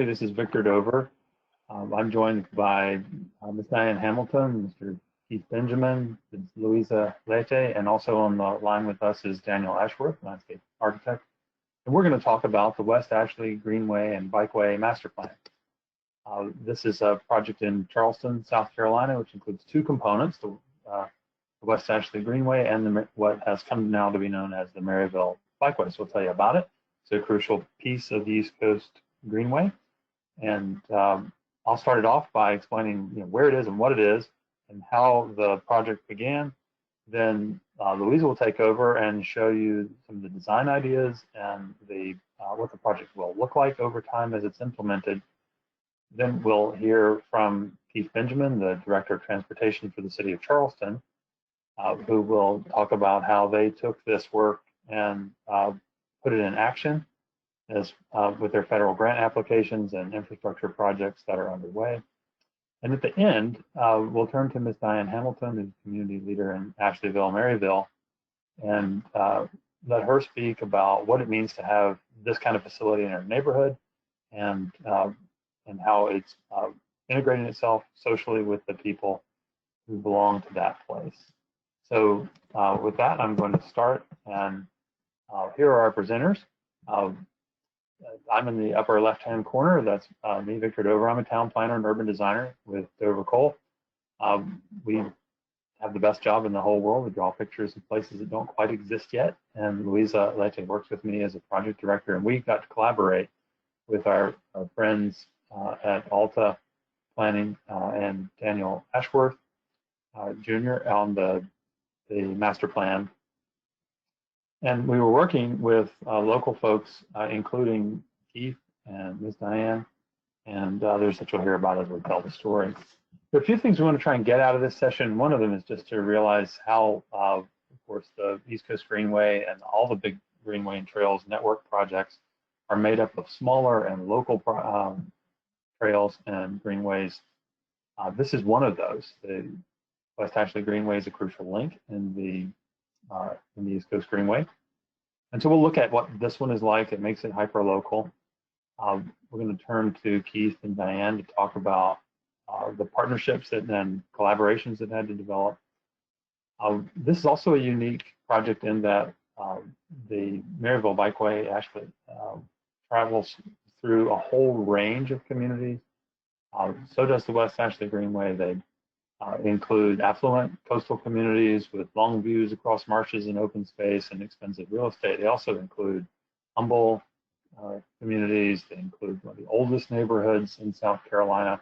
This is Victor Dover. I'm joined by Ms. Diane Hamilton, Mr. Keith Benjamin, Ms. Louisa Leite, and also on the line with us is Daniel Ashworth, landscape architect. And we're going to talk about the West Ashley Greenway and Bikeway Master Plan. This is a project in Charleston, South Carolina, which includes two components, the West Ashley Greenway and what has come now to be known as the Maryville Bikeway. So we'll tell you about it. It's a crucial piece of the East Coast Greenway. And I'll start it off by explaining where it is and what it is and how the project began. Then Louisa will take over and show you some of the design ideas and what the project will look like over time as it's implemented. Then we'll hear from Keith Benjamin, the Director of Transportation for the City of Charleston, who will talk about how they took this work and put it in action as with their federal grant applications and infrastructure projects that are underway. And at the end, we'll turn to Ms. Diane Hamilton, who's community leader in Ashleyville, Maryville, and let her speak about what it means to have this kind of facility in our neighborhood and how it's integrating itself socially with the people who belong to that place. So with that, I'm going to start, and here are our presenters. I'm in the upper left-hand corner. That's me, Victor Dover. I'm a town planner and urban designer with Dover Cole. We have the best job in the whole world. We draw pictures of places that don't quite exist yet. And Louisa Leite works with me as a project director, and we got to collaborate with our friends at Alta Planning and Daniel Ashworth Jr. on the master plan. And we were working with local folks, including Keith and Ms. Diane and others that you'll hear about as we tell the story. There are a few things we want to try and get out of this session. One of them is just to realize how, of course, the East Coast Greenway and all the big Greenway and Trails network projects are made up of smaller and local trails and greenways. This is one of those. The West Ashley Greenway is a crucial link in the East Coast Greenway. And so we'll look at what this one is like. It makes it hyper-local. We're going to turn to Keith and Diane to talk about the partnerships and collaborations that had to develop. This is also a unique project in that the Maryville Bikeway actually travels through a whole range of communities. So does the West Ashley Greenway. They include affluent coastal communities with long views across marshes and open space and expensive real estate. They also include humble communities. They include one of the oldest neighborhoods in South Carolina.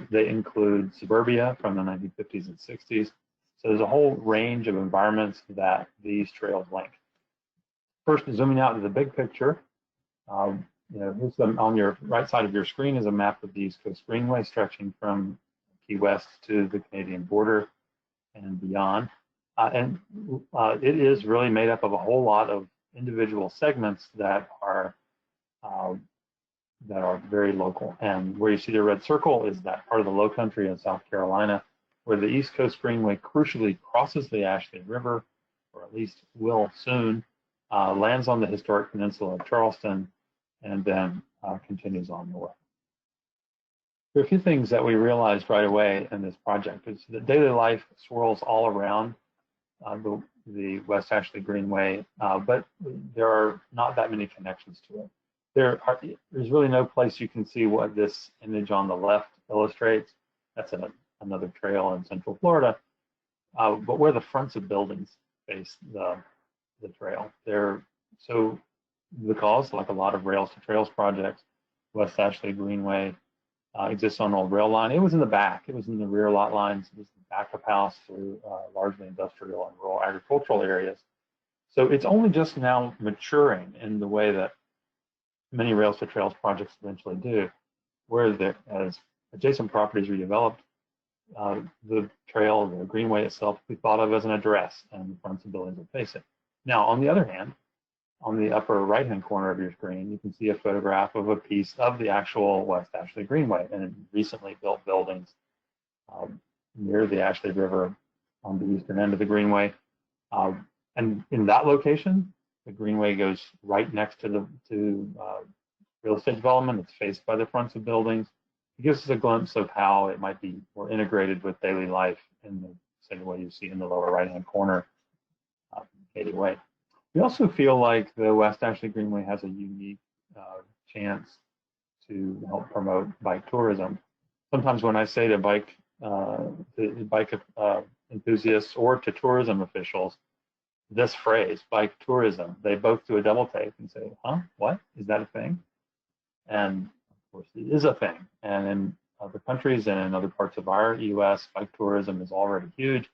They include suburbia from the 1950s and 60s. So there's a whole range of environments that these trails link. First, zooming out to the big picture, on your right side of your screen is a map of the East Coast Greenway stretching from Key West to the Canadian border and beyond. It is really made up of a whole lot of individual segments that are very local. And where you see the red circle is that part of the low country in South Carolina where the East Coast Greenway crucially crosses the Ashley River, or at least will soon, lands on the historic peninsula of Charleston, and then continues on north. There are a few things that we realized right away in this project. Is that daily life swirls all around the West Ashley Greenway, but there are not that many connections to it. There's really no place you can see what this image on the left illustrates. That's another trail in Central Florida, but where the fronts of buildings face the trail. So because, like a lot of rails to trails projects, West Ashley Greenway exists on an old rail line. It was in the back. It was in the rear lot lines. It was the back of house through largely industrial and rural agricultural areas. So it's only just now maturing in the way that many rails to trails projects eventually do, where as adjacent properties are developed, the trail, the greenway itself, we thought of as an address, and the fronts of buildings will face it. Now, on the other hand, on the upper right-hand corner of your screen, you can see a photograph of a piece of the actual West Ashley Greenway and recently built buildings near the Ashley River on the eastern end of the Greenway. And in that location, the Greenway goes right next to real estate development. It's faced by the fronts of buildings. It gives us a glimpse of how it might be more integrated with daily life in the same way you see in the lower right-hand corner, Katie Way. We also feel like the West Ashley Greenway has a unique chance to help promote bike tourism. Sometimes when I say to bike enthusiasts or to tourism officials, this phrase, bike tourism, they both do a double take and say, huh, what? Is that a thing? And of course, it is a thing. And in other countries and in other parts of our US, bike tourism is already huge.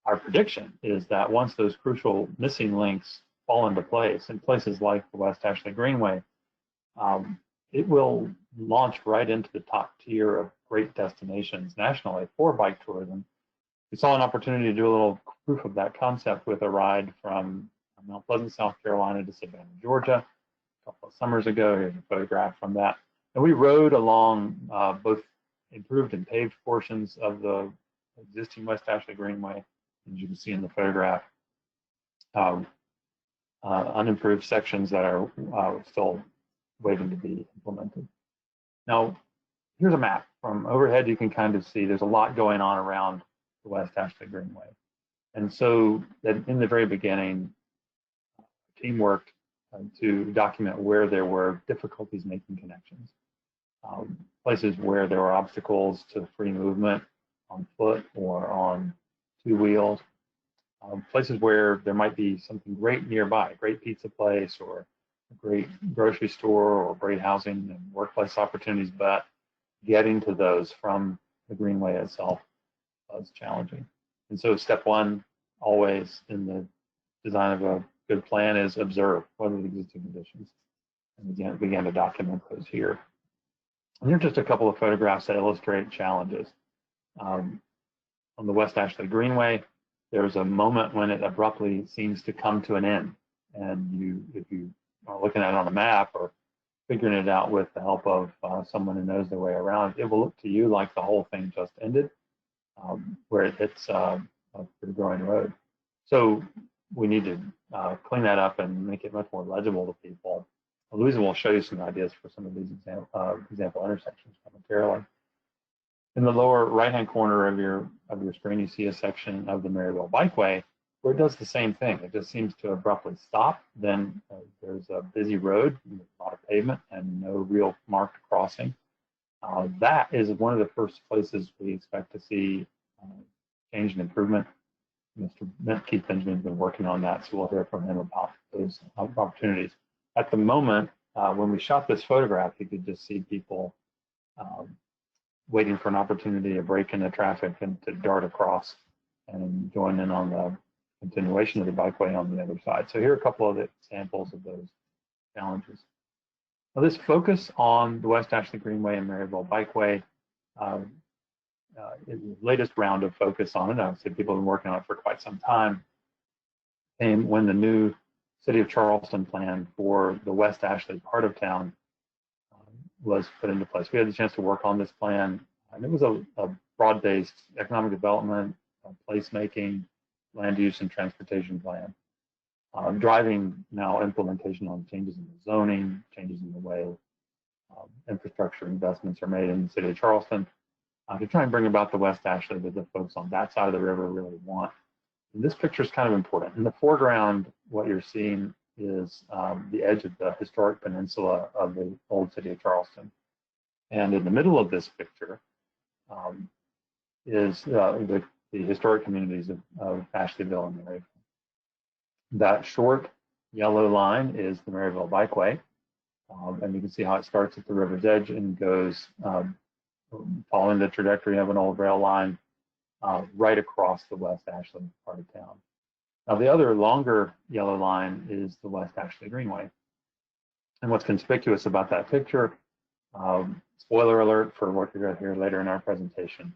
Our prediction is that once those crucial missing links fall into place in places like the West Ashley Greenway, it will launch right into the top tier of great destinations nationally for bike tourism. We saw an opportunity to do a little proof of that concept with a ride from Mount Pleasant, South Carolina to Savannah, Georgia, a couple of summers ago. Here's a photograph from that. And we rode along both improved and paved portions of the existing West Ashley Greenway, as you can see in the photograph, unimproved sections that are still waiting to be implemented. Now, here's a map. From overhead, you can kind of see there's a lot going on around the West Ashley Greenway. And so that in the very beginning, team worked to document where there were difficulties making connections, places where there were obstacles to free movement on foot or on two wheels, places where there might be something great nearby, a great pizza place or a great grocery store or great housing and workplace opportunities, but getting to those from the Greenway itself was challenging. And so step one, always in the design of a good plan, is observe what are the existing conditions. And again, began to document those here. And here are just a couple of photographs that illustrate challenges. On the West Ashley Greenway, there's a moment when it abruptly seems to come to an end. And if you are looking at it on a map or figuring it out with the help of someone who knows their way around, it will look to you like the whole thing just ended, where it hits a pretty growing road. So we need to clean that up and make it much more legible to people. Louisa will show you some ideas for some of these example intersections momentarily. In the lower right-hand corner of your screen, you see a section of the Maryville Bikeway where it does the same thing. It just seems to abruptly stop. Then there's a busy road, a lot of pavement, and no real marked crossing. That is one of the first places we expect to see change and improvement. Mr. Keith Benjamin's been working on that, so we'll hear from him about those opportunities. At the moment, when we shot this photograph, you could just see people waiting for an opportunity to break into traffic and to dart across and join in on the continuation of the bikeway on the other side. So here are a couple of examples of those challenges. Now, this focus on the West Ashley Greenway and Maryville Bikeway, the latest round of focus on it, obviously people have been working on it for quite some time, came when the new City of Charleston plan for the West Ashley part of town was put into place. We had the chance to work on this plan, and it was a broad-based economic development, placemaking, land use, and transportation plan, driving now implementation on changes in the zoning, changes in the way infrastructure investments are made in the City of Charleston, to try and bring about the West Ashley that the folks on that side of the river really want. And this picture is kind of important. In the foreground, what you're seeing is the edge of the historic peninsula of the old City of Charleston. And in the middle of this picture is the historic communities of Ashleyville and Maryville. That short yellow line is the Maryville Bikeway. And you can see how it starts at the river's edge and goes following the trajectory of an old rail line right across the West Ashley part of town. Now, the other longer yellow line is the West Ashley Greenway. And what's conspicuous about that picture, spoiler alert for what you're going to hear later in our presentation,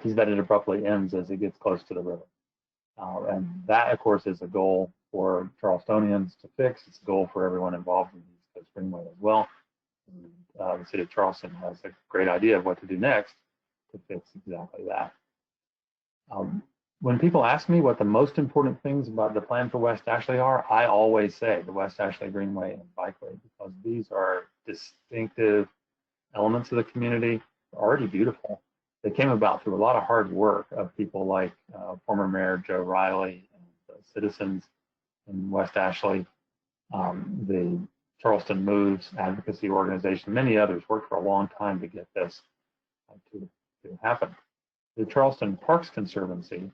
is that it abruptly ends as it gets close to the river. And that, of course, is a goal for Charlestonians to fix. It's a goal for everyone involved in the East Coast Greenway as well. And, the City of Charleston has a great idea of what to do next to fix exactly that. when people ask me what the most important things about the plan for West Ashley are, I always say the West Ashley Greenway and Bikeway, because these are distinctive elements of the community, already beautiful. They came about through a lot of hard work of people like former Mayor Joe Riley and the citizens in West Ashley, the Charleston Moves advocacy organization, many others worked for a long time to get this to happen. The Charleston Parks Conservancy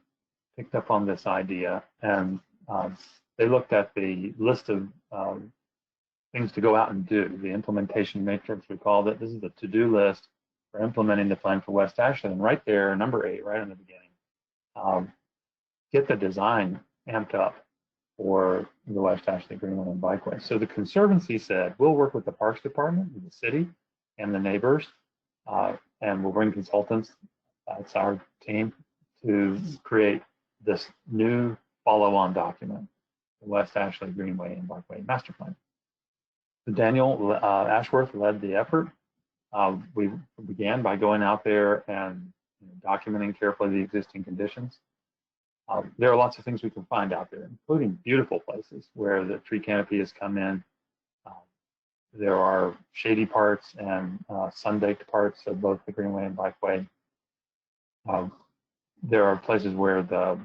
picked up on this idea, and they looked at the list of things to go out and do, the implementation matrix, we called it. This is the to-do list for implementing the plan for West Ashley. And right there, number 8, right in the beginning, get the design amped up for the West Ashley Greenway and Bikeway. So the Conservancy said, we'll work with the Parks Department, with the city, and the neighbors, and we'll bring consultants, that's our team, to create this new follow-on document, the West Ashley Greenway and Bikeway Master Plan. So Daniel Ashworth led the effort. We began by going out there and documenting carefully the existing conditions. There are lots of things we can find out there, including beautiful places where the tree canopy has come in. There are shady parts and sun-baked parts of both the Greenway and Bikeway. There are places where the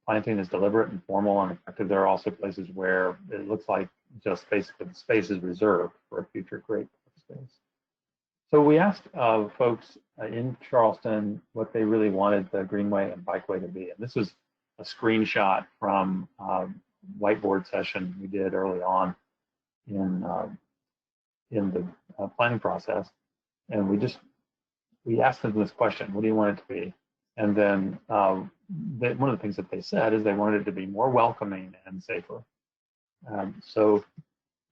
planting is deliberate and formal and effective. There are also places where it looks like just basically the space is reserved for a future great space. So we asked folks in Charleston what they really wanted the Greenway and Bikeway to be. And this was a screenshot from a whiteboard session we did early on in the planning process. And we asked them this question: what do you want it to be? And then one of the things that they said is they wanted it to be more welcoming and safer. So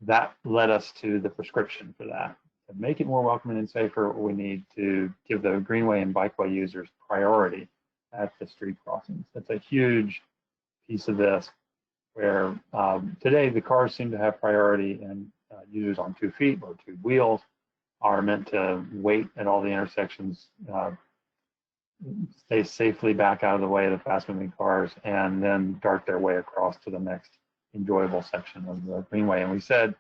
that led us to the prescription for that. To make it more welcoming and safer, we need to give the Greenway and Bikeway users priority at the street crossings. That's a huge piece of this, where today the cars seem to have priority, and users on 2 feet or 2 wheels are meant to wait at all the intersections, stay safely back out of the way of the fast-moving cars, and then dart their way across to the next enjoyable section of the Greenway. And we said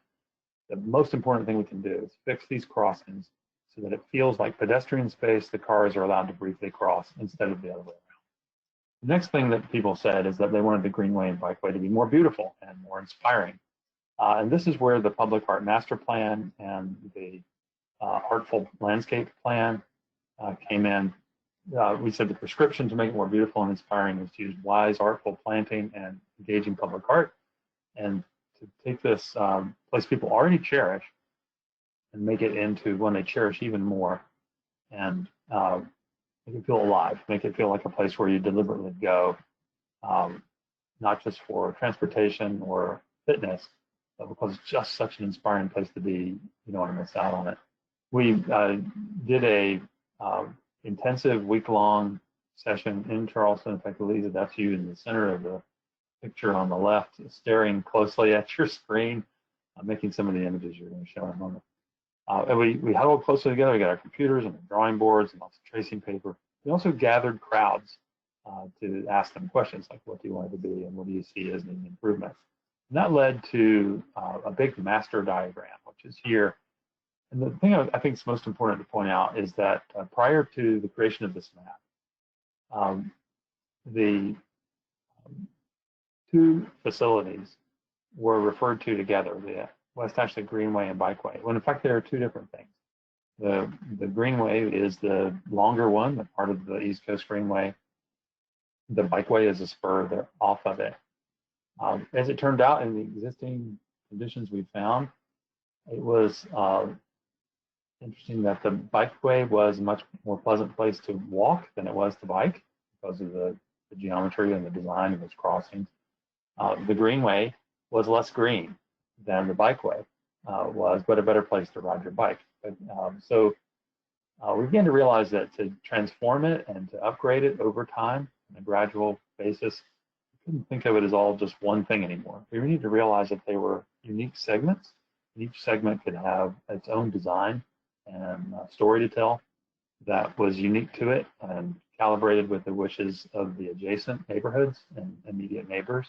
the most important thing we can do is fix these crossings so that it feels like pedestrian space the cars are allowed to briefly cross instead of the other way around. The next thing that people said is that they wanted the Greenway and Bikeway to be more beautiful and more inspiring. And this is where the Public Art Master Plan and the Artful Landscape Plan came in. We said the prescription to make it more beautiful and inspiring is to use wise, artful planting and engaging public art, and to take this place people already cherish and make it into one they cherish even more, and make it feel alive, make it feel like a place where you deliberately go, not just for transportation or fitness, but because it's just such an inspiring place to be. You don't want to miss out on it. We did a intensive week-long session in Charleston. In fact, Lisa, that's you in the center of the picture on the left, staring closely at your screen, making some of the images you're going to show in a moment. And we huddled closely together. We got our computers and our drawing boards and lots of tracing paper. We also gathered crowds to ask them questions like, what do you want it to be and what do you see as an improvement? And that led to a big master diagram, which is here. And the thing I think is most important to point out is that prior to the creation of this map, the 2 facilities were referred to together, the West Ashley Greenway and Bikeway, when in fact there are 2 different things. The Greenway is the longer one, the part of the East Coast Greenway. The Bikeway is a spur off of it. As it turned out, in the existing conditions we found, it was interesting that the Bikeway was a much more pleasant place to walk than it was to bike because of the geometry and the design of its crossings. The Greenway was less green than the Bikeway was, but a better place to ride your bike. So we began to realize that to transform it and to upgrade it over time on a gradual basis, we couldn't think of it as all just one thing anymore. We need to realize that they were unique segments. Each segment could have its own design and story to tell that was unique to it and calibrated with the wishes of the adjacent neighborhoods and immediate neighbors.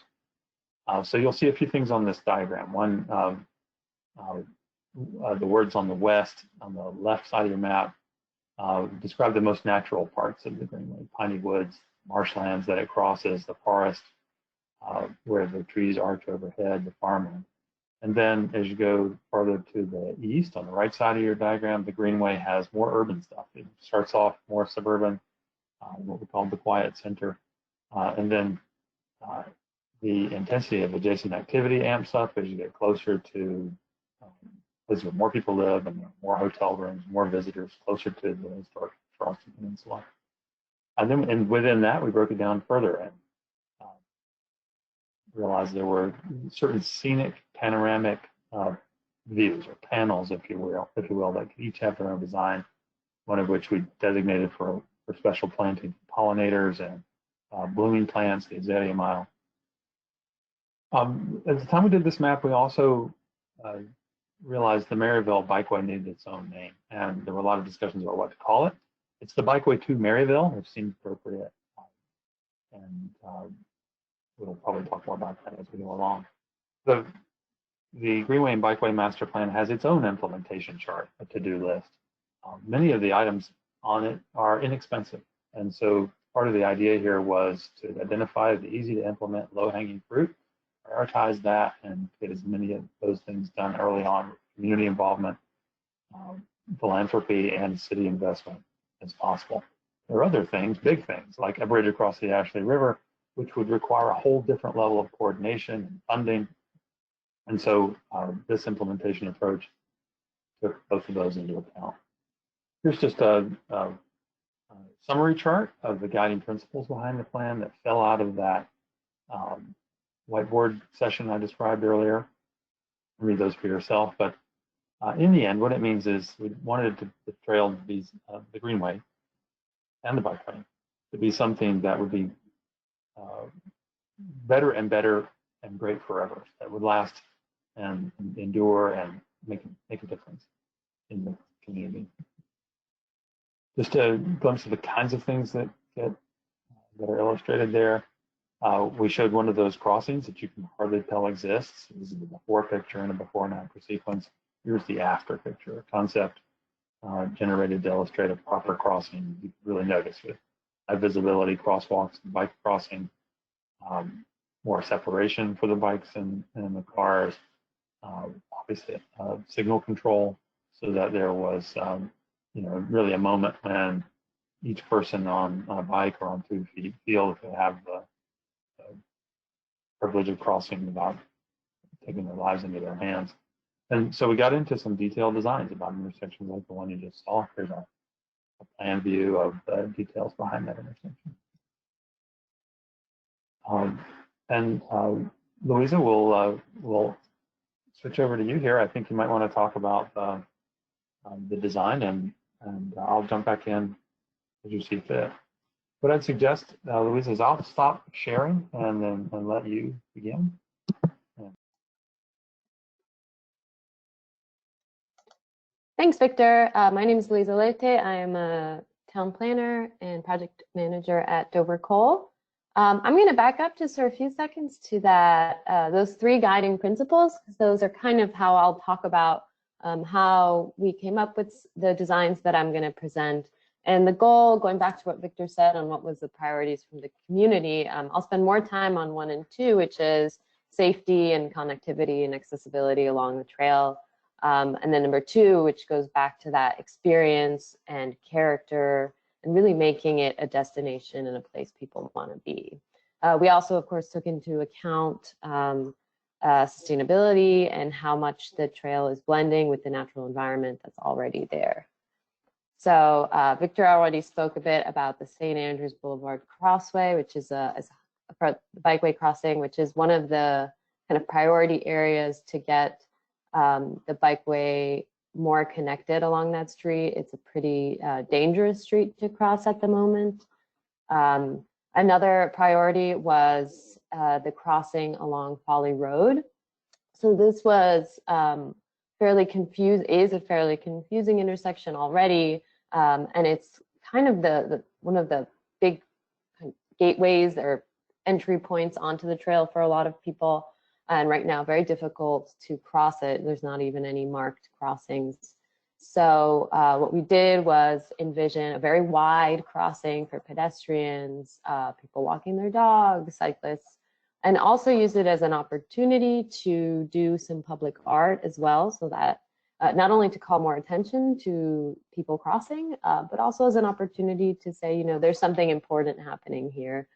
So you'll see a few things on this diagram. One, the words on the west, on the left side of your map, describe the most natural parts of the Greenway: piney woods, marshlands that it crosses, the forest where the trees arch overhead, the farmland. And then as you go farther to the east, on the right side of your diagram, the Greenway has more urban stuff. It starts off more suburban, what we call the quiet center. And then the intensity of adjacent activity amps up as you get closer to places where more people live and more hotel rooms, more visitors, closer to the historic Charleston Peninsula. And within that, we broke it down further and realized there were certain scenic panoramic views or panels, if you will, that could each have their own design. One of which we designated for special planting pollinators and blooming plants, the azalea mile. At the time we did this map, we also realized the Maryville Bikeway needed its own name, and there were a lot of discussions about what to call it. It's the Bikeway to Maryville, which seemed appropriate, and we'll probably talk more about that as we go along. The Greenway and Bikeway Master Plan has its own implementation chart, a to-do list. Many of the items on it are inexpensive, and so part of the idea here was to identify the easy to implement low-hanging fruit, prioritize that, and get as many of those things done early on: community involvement, philanthropy, and city investment as possible. There are other things, big things, like a bridge across the Ashley River, which would require a whole different level of coordination and funding. And so this implementation approach took both of those into account. Here's just a summary chart of the guiding principles behind the plan that fell out of that whiteboard session I described earlier. Read those for yourself. But in the end, what it means is we wanted the trail to be, the Greenway and the Bikeway, to be something that would be better and better and great forever, that would last and endure and make a difference in the community. Just a glimpse of the kinds of things that are illustrated there. We showed one of those crossings that you can hardly tell exists. This is the before picture and a before and after sequence. Here's the after picture, a concept generated to illustrate a proper crossing. You can really notice with high visibility crosswalks and bike crossing, more separation for the bikes and the cars, obviously signal control, so that there was really a moment when each person on a bike or on 2 feet feel that they have the privilege of crossing without taking their lives into their hands. And so we got into some detailed designs about intersections like the one you just saw. Here's a plan view of the details behind that intersection. Louisa, we'll switch over to you here. I think you might want to talk about the design, and I'll jump back in as you see fit. What I'd suggest, Louisa, is I'll stop sharing and let you begin. Thanks, Victor. My name is Louisa Leite. I am a town planner and project manager at Dover Coal. I'm going to back up just for a few seconds to that those 3 guiding principles, because those are kind of how I'll talk about how we came up with the designs that I'm going to present. And the goal, going back to what Victor said on what was the priorities from the community, I'll spend more time on 1 and 2, which is safety and connectivity and accessibility along the trail. And then number 2, which goes back to that experience and character and really making it a destination and a place people want to be. We also, of course, took into account sustainability and how much the trail is blending with the natural environment that's already there. So Victor already spoke a bit about the St. Andrews Boulevard Crossway, which is a bikeway crossing, which is one of the kind of priority areas to get the bikeway more connected along that street. It's a pretty dangerous street to cross at the moment. Another priority was the crossing along Folly Road. So this was is a fairly confusing intersection already, and it's kind of one of the gateways or entry points onto the trail for a lot of people. And right now, very difficult to cross it. There's not even any marked crossings. So what we did was envision a very wide crossing for pedestrians, people walking their dogs, cyclists, and also use it as an opportunity to do some public art as well, so that not only to call more attention to people crossing, but also as an opportunity to say, you know, there's something important happening here,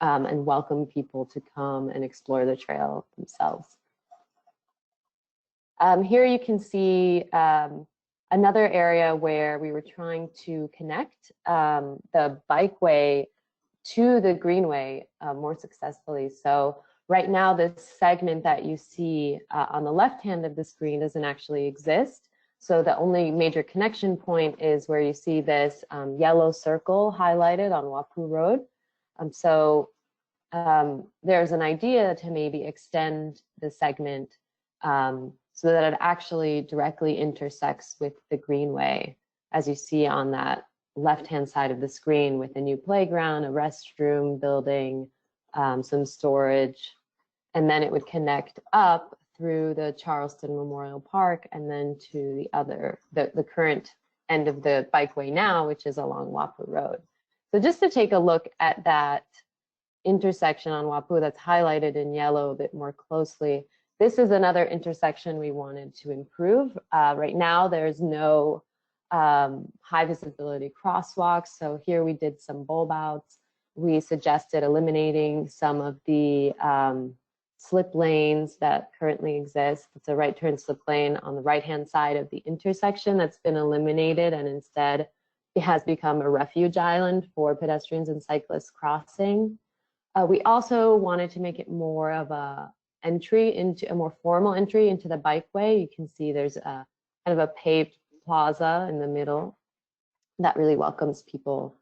and welcome people to come and explore the trail themselves. Here you can see another area where we were trying to connect the bikeway to the greenway more successfully. So right now, this segment that you see on the left hand of the screen doesn't actually exist. So the only major connection point is where you see this yellow circle highlighted on Wapu Road. There's an idea to maybe extend the segment so that it actually directly intersects with the greenway, as you see on that left-hand side of the screen, with a new playground, a restroom building, some storage, and then it would connect up through the Charleston Memorial Park and then to the current end of the bikeway now, which is along Wapu Road. So just to take a look at that intersection on Wapu that's highlighted in yellow a bit more closely, this is another intersection we wanted to improve. Right now, there's no high visibility crosswalks. So here we did some bulb outs. We suggested eliminating some of the slip lanes that currently exist. It's a right turn slip lane on the right-hand side of the intersection that's been eliminated, and instead it has become a refuge island for pedestrians and cyclists crossing. We also wanted to make it more of a more formal entry into the bikeway. You can see there's a kind of a paved plaza in the middle that really welcomes people.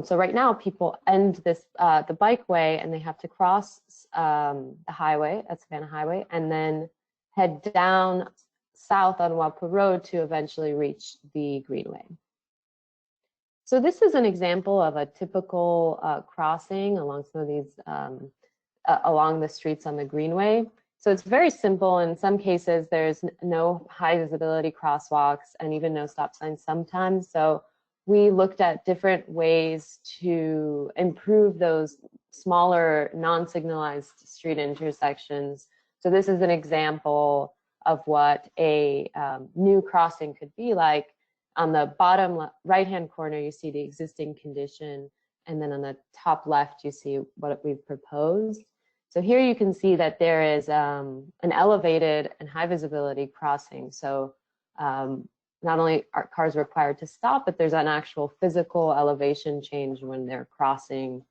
So right now, people end the bikeway and they have to cross the highway, at Savannah Highway, and then head down south on Wapu Road to eventually reach the greenway. So this is an example of a typical crossing along some of these along the streets on the greenway. So it's very simple. In some cases, there's no high visibility crosswalks and even no stop signs sometimes. So we looked at different ways to improve those smaller non-signalized street intersections. So this is an example of what a new crossing could be like. On the bottom right-hand corner, you see the existing condition. And then on the top left, you see what we've proposed. So here you can see that there is an elevated and high visibility crossing. So not only are cars required to stop, but there's an actual physical elevation change when they're crossing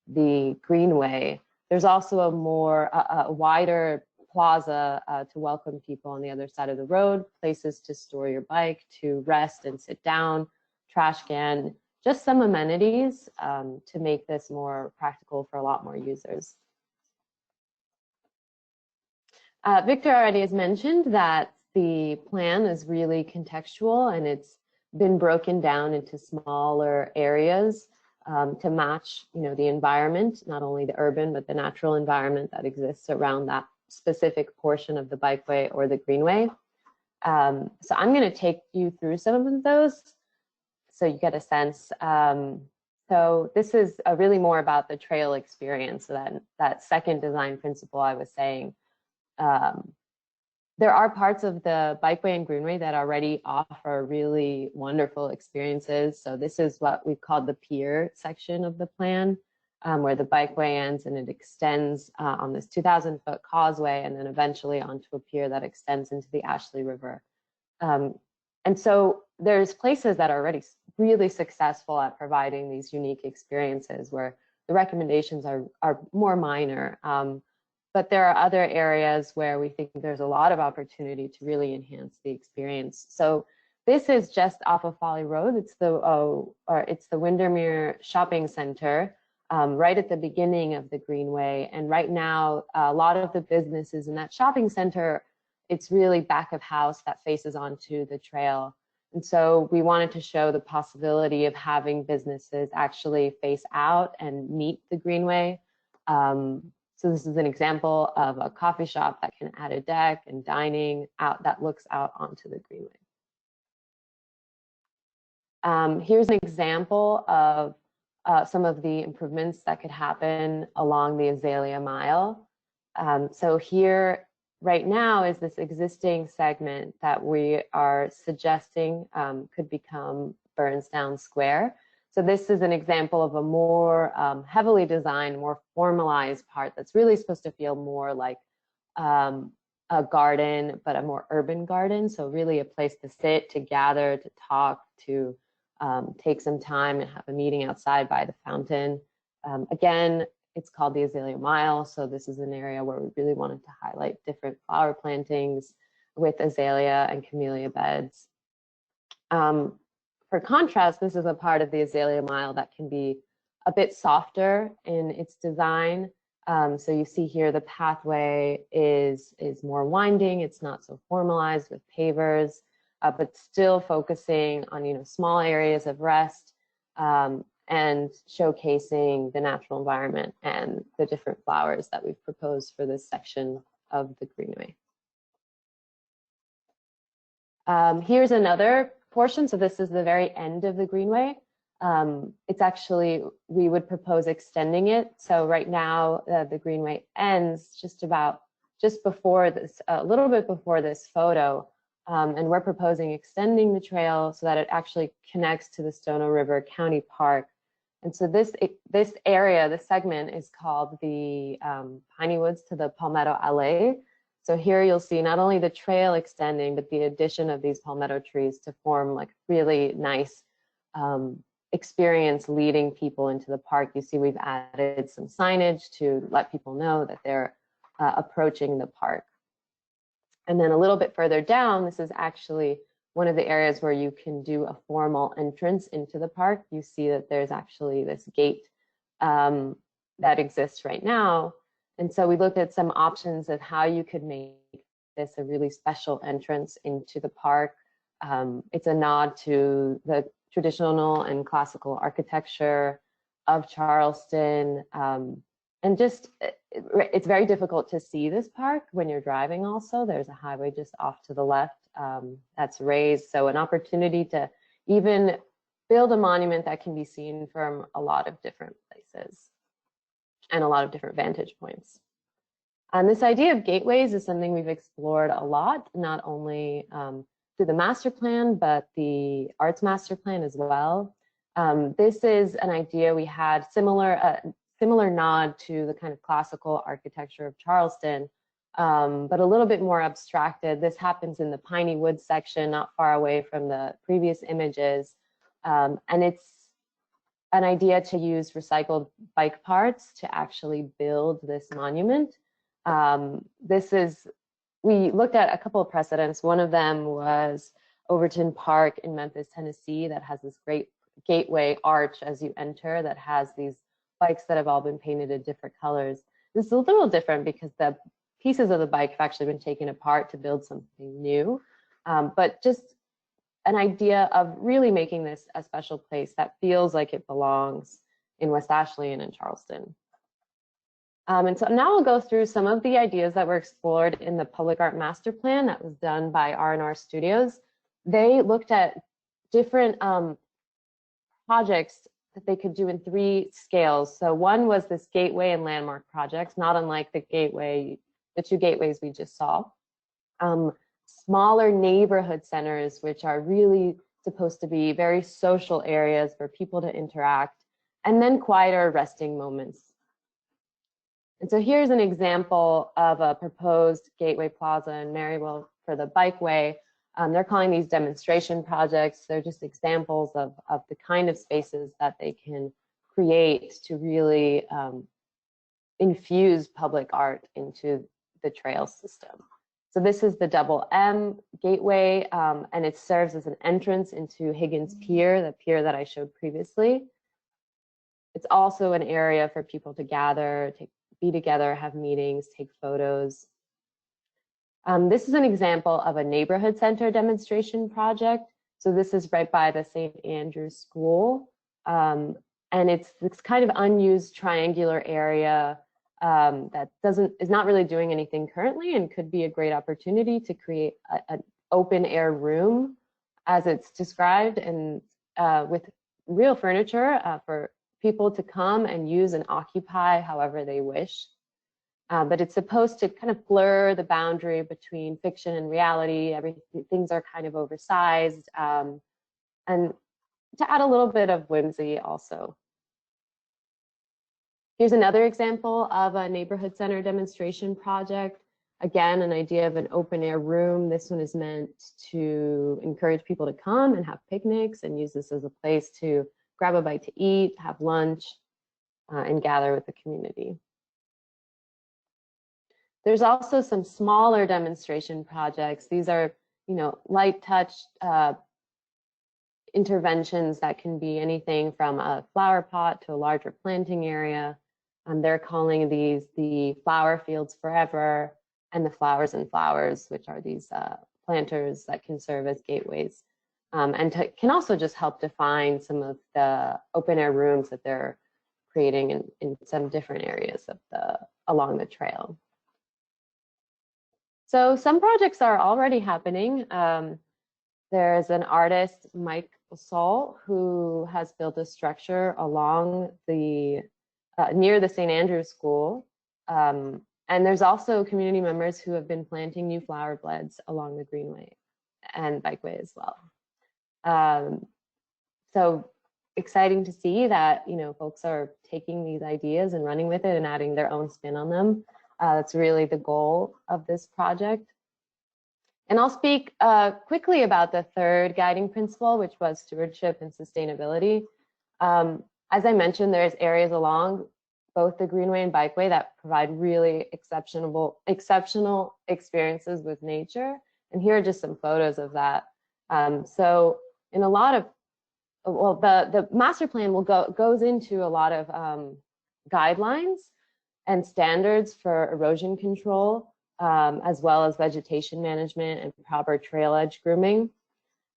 the greenway. There's also a wider plaza to welcome people on the other side of the road, places to store your bike, to rest and sit down, trash can, just some amenities to make this more practical for a lot more users. Victor already has mentioned that the plan is really contextual and it's been broken down into smaller areas to match, the environment, not only the urban, but the natural environment that exists around that specific portion of the bikeway or the greenway. So I'm going to take you through some of those so you get a sense. So this is really more about the trail experience, so that second design principle I was saying. There are parts of the bikeway and greenway that already offer really wonderful experiences. So this is what we've called the pier section of the plan, where the bikeway ends and it extends on this 2,000-foot causeway and then eventually onto a pier that extends into the Ashley River. And so there's places that are already really successful at providing these unique experiences where the recommendations are more minor. But there are other areas where we think there's a lot of opportunity to really enhance the experience. So this is just off of Folly Road. It's the Windermere Shopping Center, right at the beginning of the Greenway. And right now, a lot of the businesses in that shopping center, it's really back of house that faces onto the trail. And so we wanted to show the possibility of having businesses actually face out and meet the Greenway. So this is an example of a coffee shop that can add a deck and dining out that looks out onto the Greenway. Here's an example of some of the improvements that could happen along the Azalea Mile. So here right now is this existing segment that we are suggesting could become Burnsdown Square. So this is an example of a more heavily designed, more formalized part that's really supposed to feel more like a garden, but a more urban garden. So really a place to sit, to gather, to talk, to take some time and have a meeting outside by the fountain. Again, it's called the Azalea Mile. So this is an area where we really wanted to highlight different flower plantings with azalea and camellia beds. For contrast, this is a part of the Azalea Mile that can be a bit softer in its design. So you see here the pathway is more winding. It's not so formalized with pavers, but still focusing on small areas of rest and showcasing the natural environment and the different flowers that we've proposed for this section of the Greenway. Here's another portion. So this is the very end of the Greenway. It's actually, we would propose extending it. So right now the Greenway ends just before this, a little bit before this photo. And we're proposing extending the trail so that it actually connects to the Stono River County Park. And so this area, this segment is called the Piney Woods to the Palmetto Alley. So here you'll see not only the trail extending, but the addition of these palmetto trees to form like really nice experience leading people into the park. You see we've added some signage to let people know that they're approaching the park. And then a little bit further down, this is actually one of the areas where you can do a formal entrance into the park. You see that there's actually this gate that exists right now. And so we looked at some options of how you could make this a really special entrance into the park. It's a nod to the traditional and classical architecture of Charleston. And just, it's very difficult to see this park when you're driving also. There's a highway just off to the left that's raised. So an opportunity to even build a monument that can be seen from a lot of different places and a lot of different vantage points. And this idea of gateways is something we've explored a lot, not only through the master plan, but the arts master plan as well. This is an idea we had similar nod to the kind of classical architecture of Charleston, but a little bit more abstracted. This happens in the Piney Woods section, not far away from the previous images. And it's an idea to use recycled bike parts to actually build this monument. We looked at a couple of precedents. One of them was Overton Park in Memphis, Tennessee, that has this great gateway arch as you enter that has these bikes that have all been painted in different colors. This is a little different because the pieces of the bike have actually been taken apart to build something new. But just an idea of really making this a special place that feels like it belongs in West Ashley and in Charleston. And so now I'll go through some of the ideas that were explored in the Public Art Master Plan that was done by R&R Studios. They looked at different projects that they could do in 3 scales. So one was this gateway and landmark projects, not unlike the 2 gateways we just saw. Smaller neighborhood centers, which are really supposed to be very social areas for people to interact, and then quieter resting moments. And so here's an example of a proposed gateway plaza in Maryville for the Bikeway. They're calling these demonstration projects. They're just examples of the kind of spaces that they can create to really infuse public art into the trail system. So this is the Double M Gateway, and it serves as an entrance into Higgins Pier, the pier that I showed previously. It's also an area for people to gather, be together, have meetings, take photos. This is an example of a neighborhood center demonstration project. So this is right by the St. Andrew's School. And it's this kind of unused triangular area that is not really doing anything currently, and could be a great opportunity to create an open air room as it's described, and with real furniture for people to come and use and occupy however they wish. But it's supposed to kind of blur the boundary between fiction and reality. Things are kind of oversized, and to add a little bit of whimsy also. Here's another example of a neighborhood center demonstration project. Again, an idea of an open air room. This one is meant to encourage people to come and have picnics and use this as a place to grab a bite to eat, have lunch, and gather with the community. There's also some smaller demonstration projects. These are, light touch interventions that can be anything from a flower pot to a larger planting area. They're calling these the Flower Fields Forever and the Flowers and Flowers, which are these planters that can serve as gateways, and can also just help define some of the open air rooms that they're creating in some different areas of along the trail. So some projects are already happening. There's an artist, Mike Saul, who has built a structure along the near the St. Andrew's School. And there's also community members who have been planting new flower beds along the Greenway and Bikeway as well. So exciting to see that, folks are taking these ideas and running with it and adding their own spin on them. That's really the goal of this project. And I'll speak quickly about the third guiding principle, which was stewardship and sustainability. As I mentioned, there's areas along both the Greenway and Bikeway that provide really exceptional experiences with nature. And here are just some photos of that. So in a lot of, well, the master plan goes into a lot of guidelines and standards for erosion control, as well as vegetation management and proper trail edge grooming.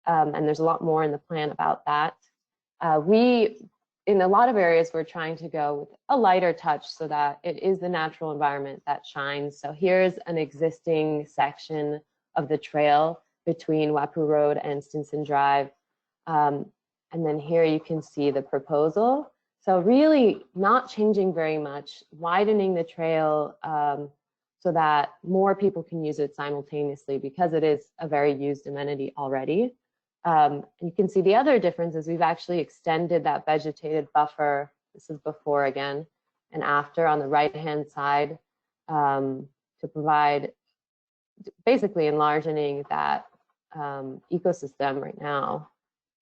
And there's a lot more in the plan about that. In a lot of areas, we're trying to go with a lighter touch so that it is the natural environment that shines. So here's an existing section of the trail between Wapu Road and Stinson Drive. And then here you can see the proposal. So really not changing very much, widening the trail so that more people can use it simultaneously, because it is a very used amenity already. You can see the other difference is we've actually extended that vegetated buffer. This is before again and after on the right-hand side to provide basically enlarging that ecosystem right now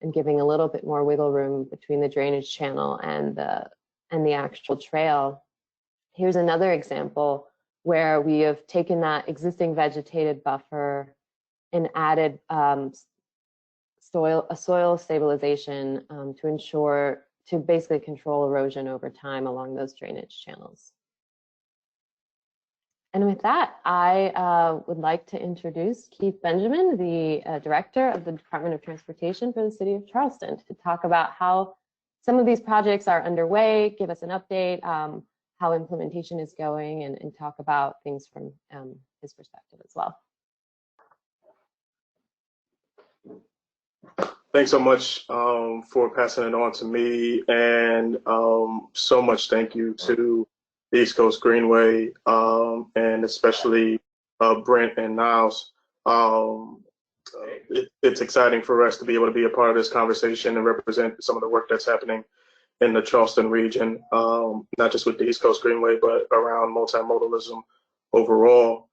and giving a little bit more wiggle room between the drainage channel and the actual trail. Here's another example where we have taken that existing vegetated buffer and added soil stabilization to basically control erosion over time along those drainage channels. And with that, I would like to introduce Keith Benjamin, the Director of the Department of Transportation for the City of Charleston, to talk about how some of these projects are underway, give us an update, how implementation is going, and talk about things from his perspective as well. Thanks so much for passing it on to me, and so much thank you to the East Coast Greenway, and especially Brent and Niles. It's exciting for us to be able to be a part of this conversation and represent some of the work that's happening in the Charleston region, not just with the East Coast Greenway, but around multimodalism overall.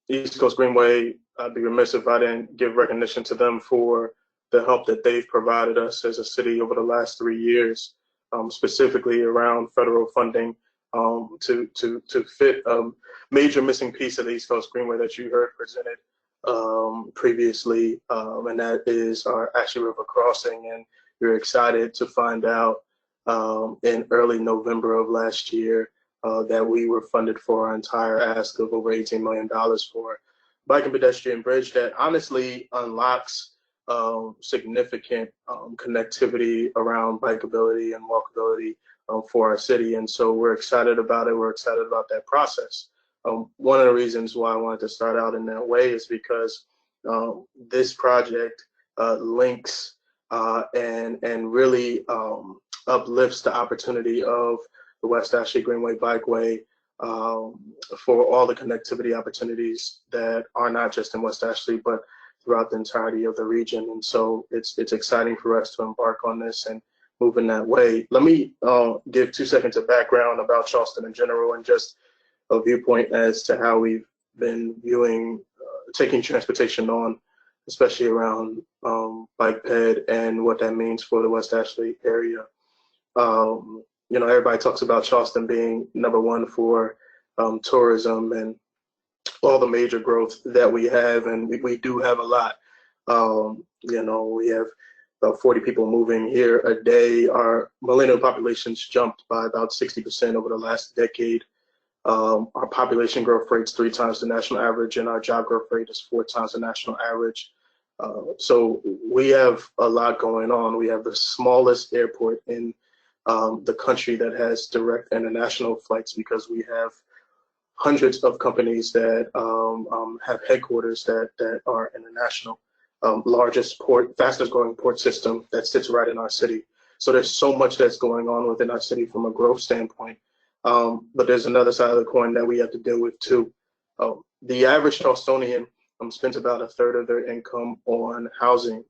East Coast Greenway, I'd be remiss if I didn't give recognition to them for the help that they've provided us as a city over the last 3 years, specifically around federal funding to fit a major missing piece of the East Coast Greenway that you heard presented previously, and that is our Ashley River crossing. And we're excited to find out in early November of last year that we were funded for our entire ask of over $18 million for bike and pedestrian bridge that honestly unlocks significant connectivity around bikeability and walkability for our city. And so we're excited about it. We're excited about that process. One of the reasons why I wanted to start out in that way is because this project links and really uplifts the opportunity of the West Ashley Greenway Bikeway for all the connectivity opportunities that are not just in West Ashley, but throughout the entirety of the region. And so it's exciting for us to embark on this and move in that way. Let me give 2 seconds of background about Charleston in general and just a viewpoint as to how we've been viewing taking transportation on, especially around bike ped and what that means for the West Ashley area. You know, everybody talks about Charleston being #1 for tourism and all the major growth that we have, and we do have a lot. You know, we have about 40 people moving here a day. Our millennial population's jumped by about 60% over the last decade. Our population growth rate's 3 times the national average, and our job growth rate is 4 times the national average. So we have a lot going on. We have the smallest airport in the country that has direct international flights because we have hundreds of companies that have headquarters that are international. Largest port, fastest growing port system that sits right in our city. So there's so much that's going on within our city from a growth standpoint. But there's another side of the coin that we have to deal with too. The average Charlestonian spends about 1/3 of their income on housing,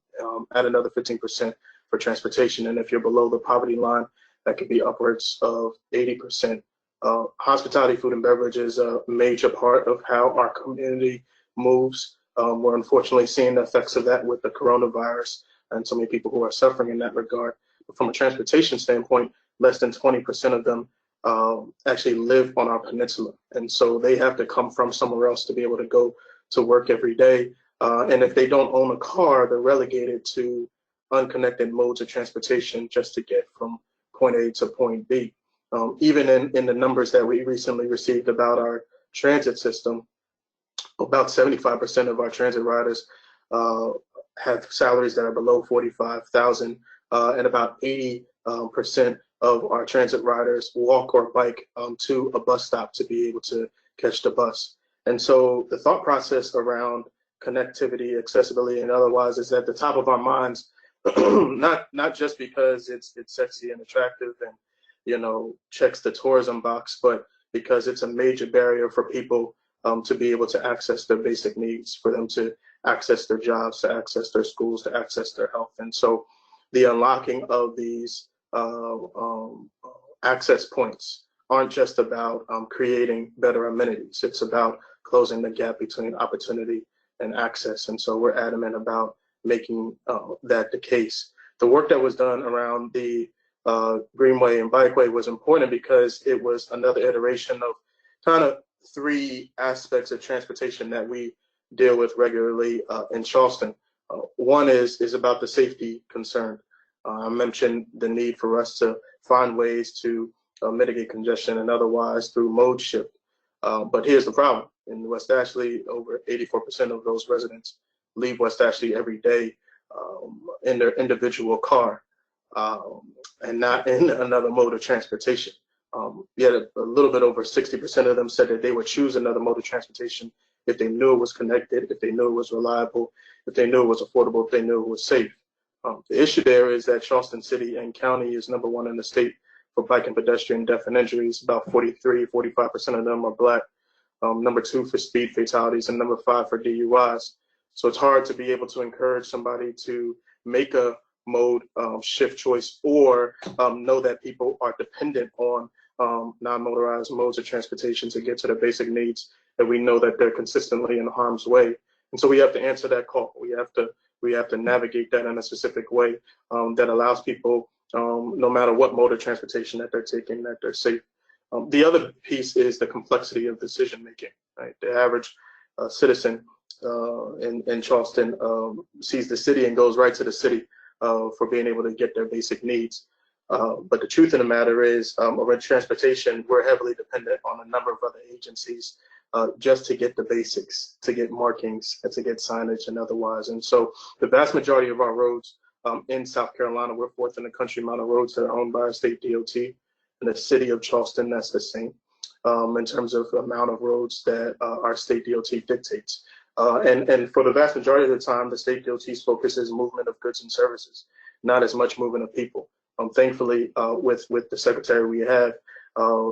at another 15% for transportation. And if you're below the poverty line, that could be upwards of 80%. Hospitality, food, and beverage is a major part of how our community moves. We're unfortunately seeing the effects of that with the coronavirus and so many people who are suffering in that regard. But from a transportation standpoint, less than 20% of them actually live on our peninsula. And so they have to come from somewhere else to be able to go to work every day. And if they don't own a car, they're relegated to unconnected modes of transportation just to get from point A to point B. Even in the numbers that we recently received about our transit system, about 75% of our transit riders have salaries that are below $45,000, and about 80% of our transit riders walk or bike to a bus stop to be able to catch the bus. And so the thought process around connectivity, accessibility, and otherwise is at the top of our minds, not just because it's sexy and attractive and, you know, checks the tourism box, but because it's a major barrier for people to be able to access their basic needs, for them to access their jobs, to access their schools, to access their health. And so the unlocking of these access points aren't just about creating better amenities. It's about closing the gap between opportunity and access. And so we're adamant about making that the case. The work that was done around the Greenway and Bikeway was important because it was another iteration of kind of 3 aspects of transportation that we deal with regularly in Charleston. One is about the safety concern. I mentioned the need for us to find ways to mitigate congestion and otherwise through mode shift. But here's the problem. In West Ashley, over 84% of those residents leave West Ashley every day in their individual car and not in another mode of transportation. Yet a little bit over 60% of them said that they would choose another mode of transportation if they knew it was connected, if they knew it was reliable, if they knew it was affordable, if they knew it was safe. The issue there is that Charleston City and County is #1 in the state for bike and pedestrian death and injuries. About 45% of them are Black. #2 for speed fatalities, and #5 for DUIs. So it's hard to be able to encourage somebody to make a mode shift choice or know that people are dependent on non-motorized modes of transportation to get to their basic needs, and we know that they're consistently in harm's way. And so we have to answer that call. We have to navigate that in a specific way that allows people, no matter what mode of transportation that they're taking, that they're safe. The other piece is the complexity of decision making. Right? The average citizen in Charleston sees the city and goes right to the city for being able to get their basic needs. But the truth of the matter is, with transportation, we're heavily dependent on a number of other agencies just to get the basics, to get markings, and to get signage and otherwise. And so the vast majority of our roads in South Carolina, we're fourth in the country amount of roads that are owned by our state DOT. In the city of Charleston, that's the same in terms of the amount of roads that our state DOT dictates. And for the vast majority of the time, the state DOT's focus is movement of goods and services, not as much movement of people. Thankfully, with the secretary we have,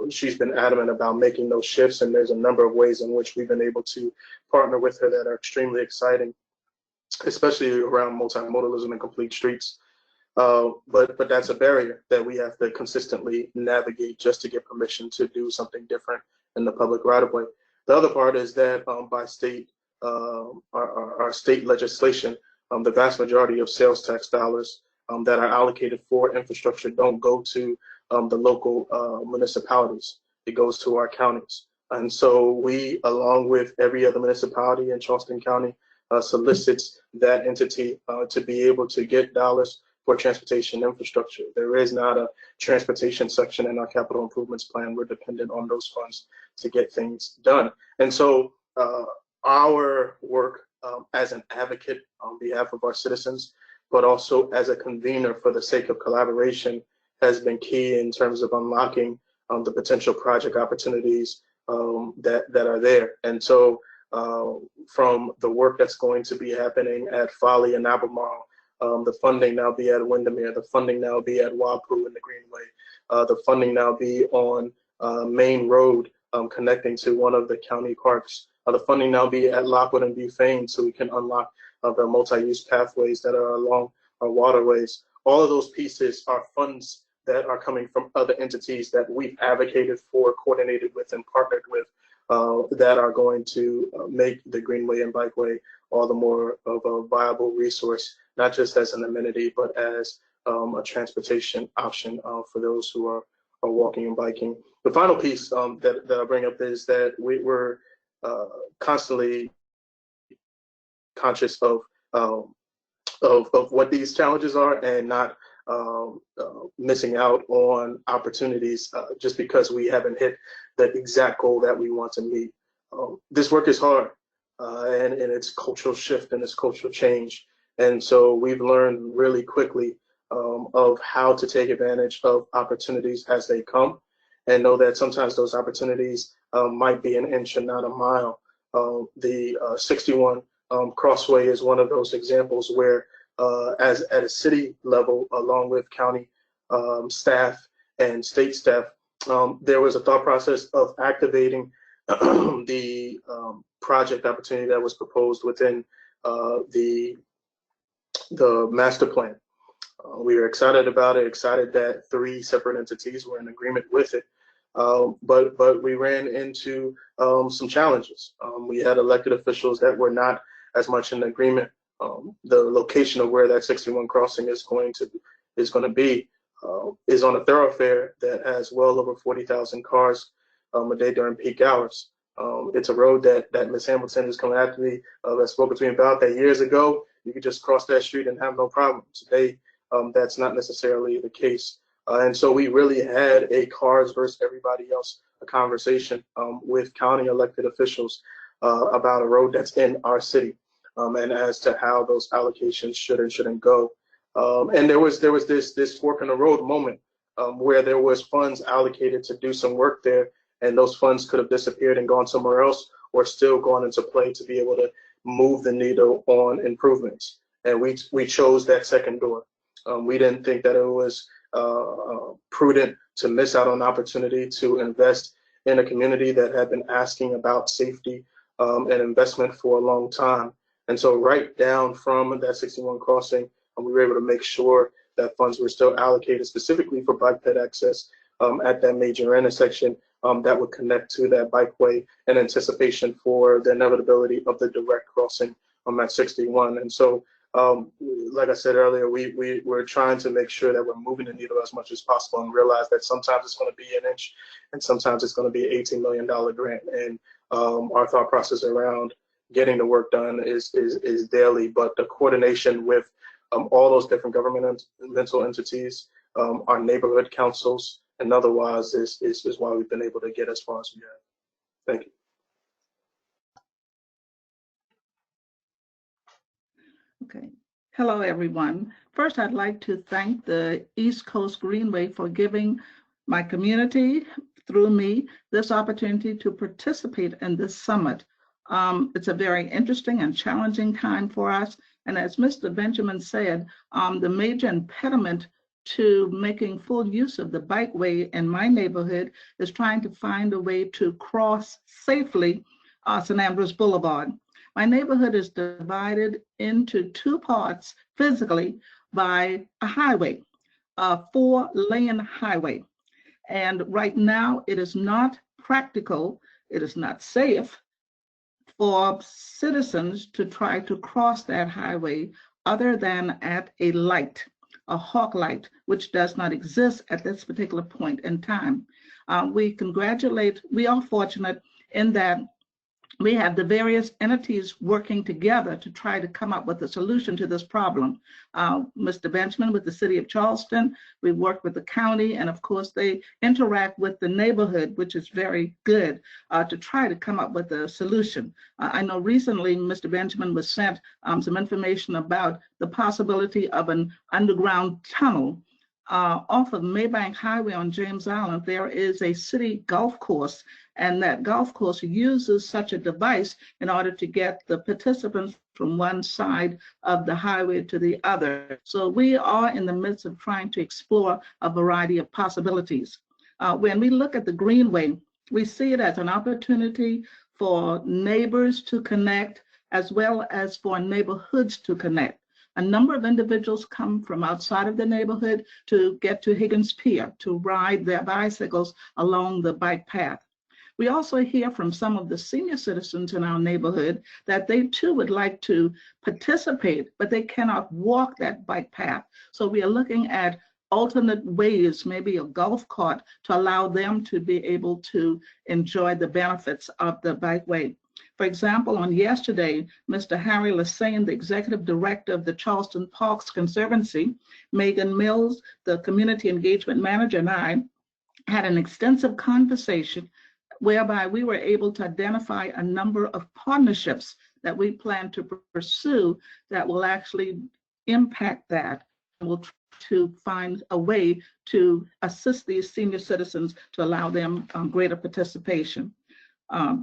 she's been adamant about making those shifts, and there's a number of ways in which we've been able to partner with her that are extremely exciting, especially around multimodalism and complete streets. But that's a barrier that we have to consistently navigate just to get permission to do something different in the public right of way. The other part is that by state, our state legislation, the vast majority of sales tax dollars that are allocated for infrastructure don't go to the local municipalities. It goes to our counties. And so we, along with every other municipality in Charleston County, solicits that entity to be able to get dollars for transportation infrastructure. There is not a transportation section in our capital improvements plan. We're dependent on those funds to get things done. And so our work as an advocate on behalf of our citizens, but also as a convener for the sake of collaboration, has been key in terms of unlocking the potential project opportunities that are there. And so from the work that's going to be happening at Folly and Albemarle, the funding now be at Windermere, the funding now be at Wapu in the Greenway, the funding now be on Main Road connecting to one of the county parks, the funding now be at Lockwood and Bufane so we can unlock the multi-use pathways that are along our waterways. All of those pieces are funds that are coming from other entities that we've advocated for, coordinated with, and partnered with that are going to make the Greenway and Bikeway all the more of a viable resource, not just as an amenity, but as a transportation option for those who are walking and biking. The final piece that I bring up is that we're constantly conscious of what these challenges are and not missing out on opportunities just because we haven't hit the exact goal that we want to meet. This work is hard and it's cultural shift and it's cultural change. And so we've learned really quickly of how to take advantage of opportunities as they come and know that sometimes those opportunities might be an inch and not a mile. The 61 Crossway is one of those examples where as at a city level, along with county staff and state staff, there was a thought process of activating the project opportunity that was proposed within the master plan. We were excited about it, excited that 3 separate entities were in agreement with it. But we ran into some challenges. We had elected officials that were not as much in agreement. The location of where that 61 crossing is going to be is on a thoroughfare that has well over 40,000 cars a day during peak hours. It's a road that Ms. Hamilton is coming after me that spoke to me about that years ago. You could just cross that street and have no problem. Today, that's not necessarily the case. And so we really had a cars versus everybody else a conversation with county elected officials about a road that's in our city and as to how those allocations should and shouldn't go. And there was this fork in the road moment where there was funds allocated to do some work there, and those funds could have disappeared and gone somewhere else or still gone into play to be able to move the needle on improvements. And we chose that second door. We didn't think that it was prudent to miss out on the opportunity to invest in a community that had been asking about safety and investment for a long time. And so right down from that 61 crossing, we were able to make sure that funds were still allocated specifically for bike ped access at that major intersection that would connect to that bikeway in anticipation for the inevitability of the direct crossing at 61. And so, like I said earlier, we're trying to make sure that we're moving the needle as much as possible and realize that sometimes it's going to be an inch and sometimes it's going to be an $18 million grant. And our thought process around getting the work done is daily, but the coordination with all those different governmental entities, our neighborhood councils, and otherwise is why we've been able to get as far as we have. Thank you. Hello, everyone. First, I'd like to thank the East Coast Greenway for giving my community, through me, this opportunity to participate in this summit. It's a very interesting and challenging time for us. And as Mr. Benjamin said, the major impediment to making full use of the bikeway in my neighborhood is trying to find a way to cross safely St. Andrews Boulevard. My neighborhood is divided into two parts physically by a highway, a 4-lane highway. And right now it is not practical, it is not safe for citizens to try to cross that highway other than at a light, a hawk light, which does not exist at this particular point in time. We are fortunate in that we have the various entities working together to try to come up with a solution to this problem. Mr. Benjamin with the City of Charleston, we work with the county, and of course they interact with the neighborhood, which is very good, to try to come up with a solution. I know recently Mr. Benjamin was sent some information about the possibility of an underground tunnel off of Maybank Highway on James Island. There is a city golf course, and that golf course uses such a device in order to get the participants from one side of the highway to the other. So we are in the midst of trying to explore a variety of possibilities. When we look at the Greenway, we see it as an opportunity for neighbors to connect as well as for neighborhoods to connect. A number of individuals come from outside of the neighborhood to get to Higgins Pier to ride their bicycles along the bike path. We also hear from some of the senior citizens in our neighborhood that they too would like to participate, but they cannot walk that bike path. So we are looking at alternate ways, maybe a golf cart, to allow them to be able to enjoy the benefits of the bikeway. For example, on yesterday, Mr. Harry Lassane, the executive director of the Charleston Parks Conservancy, Megan Mills, the community engagement manager, and I had an extensive conversation whereby we were able to identify a number of partnerships that we plan to pursue that will actually impact that. We'll try to find a way to assist these senior citizens to allow them greater participation.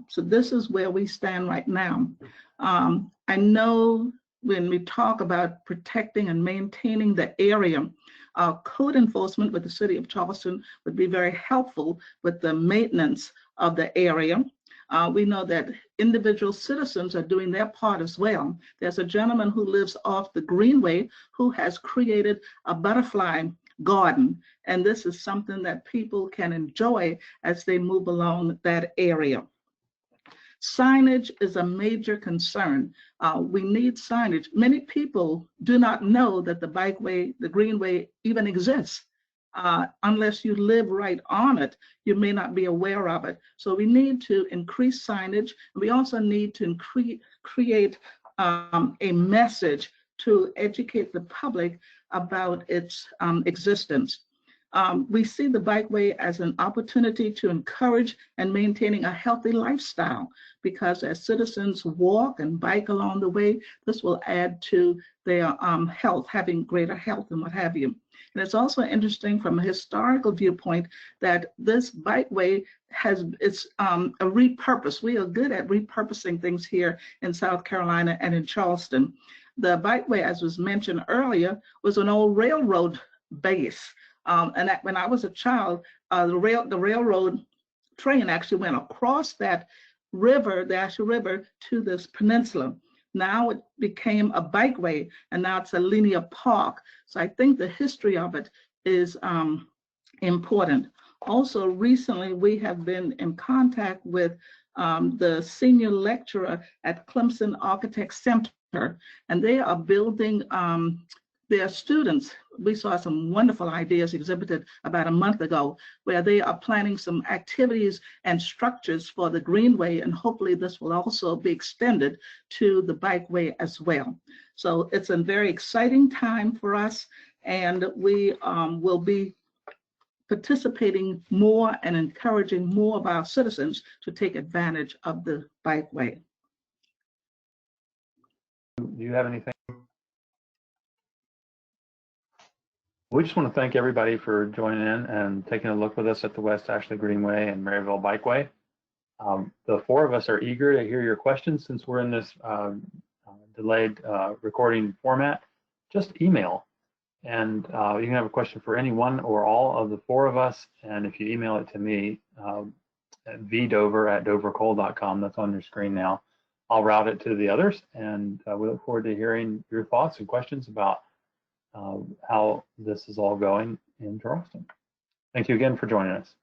So this is where we stand right now. I know when we talk about protecting and maintaining the area, code enforcement with the City of Charleston would be very helpful with the maintenance of the area. We know that individual citizens are doing their part as well. There's a gentleman who lives off the Greenway who has created a butterfly garden, and this is something that people can enjoy as they move along that area. Signage is a major concern. We need signage. Many people do not know that the bikeway, the Greenway, even exists. Unless you live right on it, you may not be aware of it. So we need to increase signage. We also need to create a message to educate the public about its existence. We see the bikeway as an opportunity to encourage and maintaining a healthy lifestyle, because as citizens walk and bike along the way, this will add to their health, having greater health and what have you. And it's also interesting from a historical viewpoint that this bikeway it's a repurpose. We are good at repurposing things here in South Carolina and in Charleston. The bikeway, as was mentioned earlier, was an old railroad base. And when I was a child, the railroad train actually went across that river, the Ashley River, to this peninsula. Now it became a bikeway, and now it's a linear park. So I think the history of it is important. Also, recently we have been in contact with the senior lecturer at Clemson Architect Center, and they are building their students. We saw some wonderful ideas exhibited about a month ago, where they are planning some activities and structures for the Greenway, and hopefully this will also be extended to the bikeway as well. So it's a very exciting time for us, and we will be participating more and encouraging more of our citizens to take advantage of the bikeway. Do you have anything? We just want to thank everybody for joining in and taking a look with us at the West Ashley Greenway and Maryville Bikeway. The four of us are eager to hear your questions since we're in this delayed recording format. Just email, and you can have a question for any one or all of the four of us. And if you email it to me, at vdover@dovercoal.com, that's on your screen now, I'll route it to the others, and we look forward to hearing your thoughts and questions about how this is all going in Charleston. Thank you again for joining us.